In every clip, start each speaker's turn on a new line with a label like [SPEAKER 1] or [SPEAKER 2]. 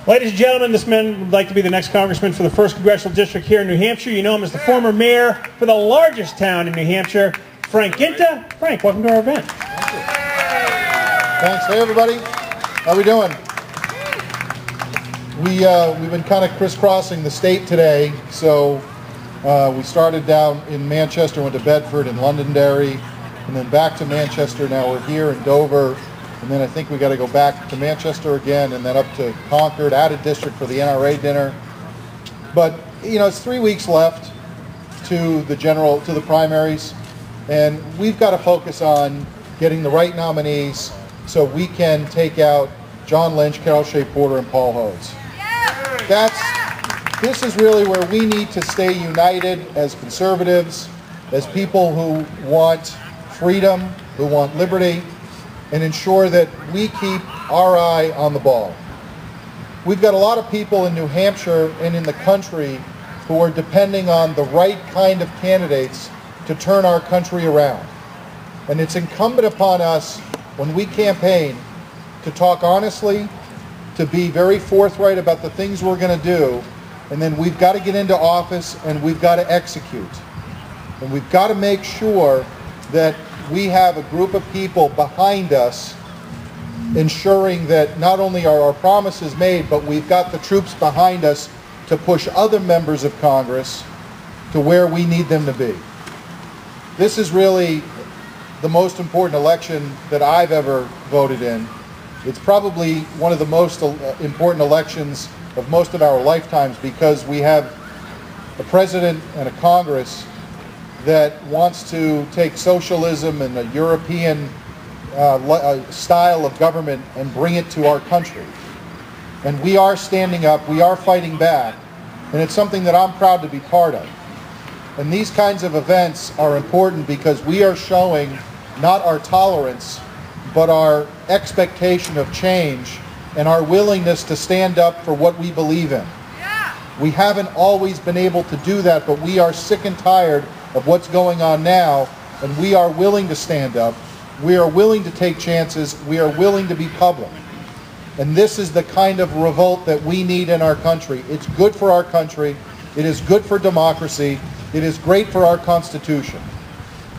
[SPEAKER 1] Ladies and gentlemen, this man would like to be the next congressman for the 1st Congressional District here in New Hampshire. You know him as the former mayor for the largest town in New Hampshire, Frank Guinta. Frank, welcome to our event.
[SPEAKER 2] Thank you. Thanks. Hey, everybody. How we doing? We've been kind of crisscrossing the state today. So we started down in Manchester, went to Bedford and Londonderry, and then back to Manchester. Now we're here in Dover. And then I think we got to go back to Manchester again, and then up to Concord, out of district for the NRA dinner. But you know, it's 3 weeks left to the primaries, and we've got to focus on getting the right nominees so we can take out John Lynch, Carol Shea Porter, and Paul Hodes. This is really where we need to stay united as conservatives, as people who want freedom, who want liberty, and ensure that we keep our eye on the ball. We've got a lot of people in New Hampshire and in the country who are depending on the right kind of candidates to turn our country around. And it's incumbent upon us, when we campaign, to talk honestly, to be very forthright about the things we're going to do, and then we've got to get into office and we've got to execute. And we've got to make sure that we have a group of people behind us ensuring that not only are our promises made, but we've got the troops behind us to push other members of Congress to where we need them to be. This is really the most important election that I've ever voted in. It's probably one of the most important elections of most of our lifetimes, because we have a president and a Congress that wants to take socialism and a European style of government and bring it to our country. And we are standing up, we are fighting back, and it's something that I'm proud to be part of. And these kinds of events are important because we are showing not our tolerance, but our expectation of change and our willingness to stand up for what we believe in. We haven't always been able to do that, but we are sick and tired of what's going on now, and we are willing to stand up. We are willing to take chances. We are willing to be public. And this is the kind of revolt that we need in our country. It's good for our country. It is good for democracy. It is great for our Constitution.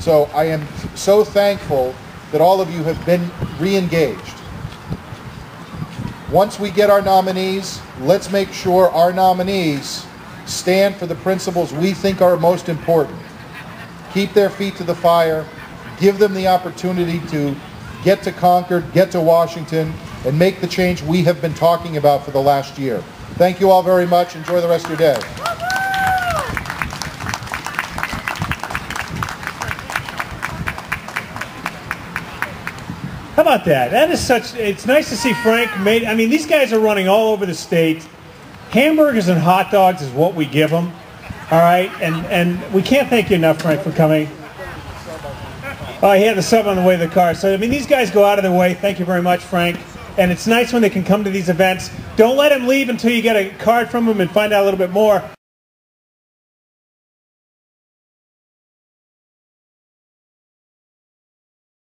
[SPEAKER 2] So I am so thankful that all of you have been re-engaged. Once we get our nominees, let's make sure our nominees stand for the principles we think are most important. Keep their feet to the fire, give them the opportunity to get to Concord, get to Washington, and make the change we have been talking about for the last year. Thank you all very much. Enjoy the rest of your day.
[SPEAKER 1] How about that? That is it's nice to see Frank. I mean, these guys are running all over the state. Hamburgers and hot dogs is what we give them. All right, and we can't thank you enough, Frank, for coming. Oh, he had the sub on the way to the car. So, I mean, these guys go out of their way. Thank you very much, Frank. And it's nice when they can come to these events. Don't let them leave until you get a card from them and find out a little bit more.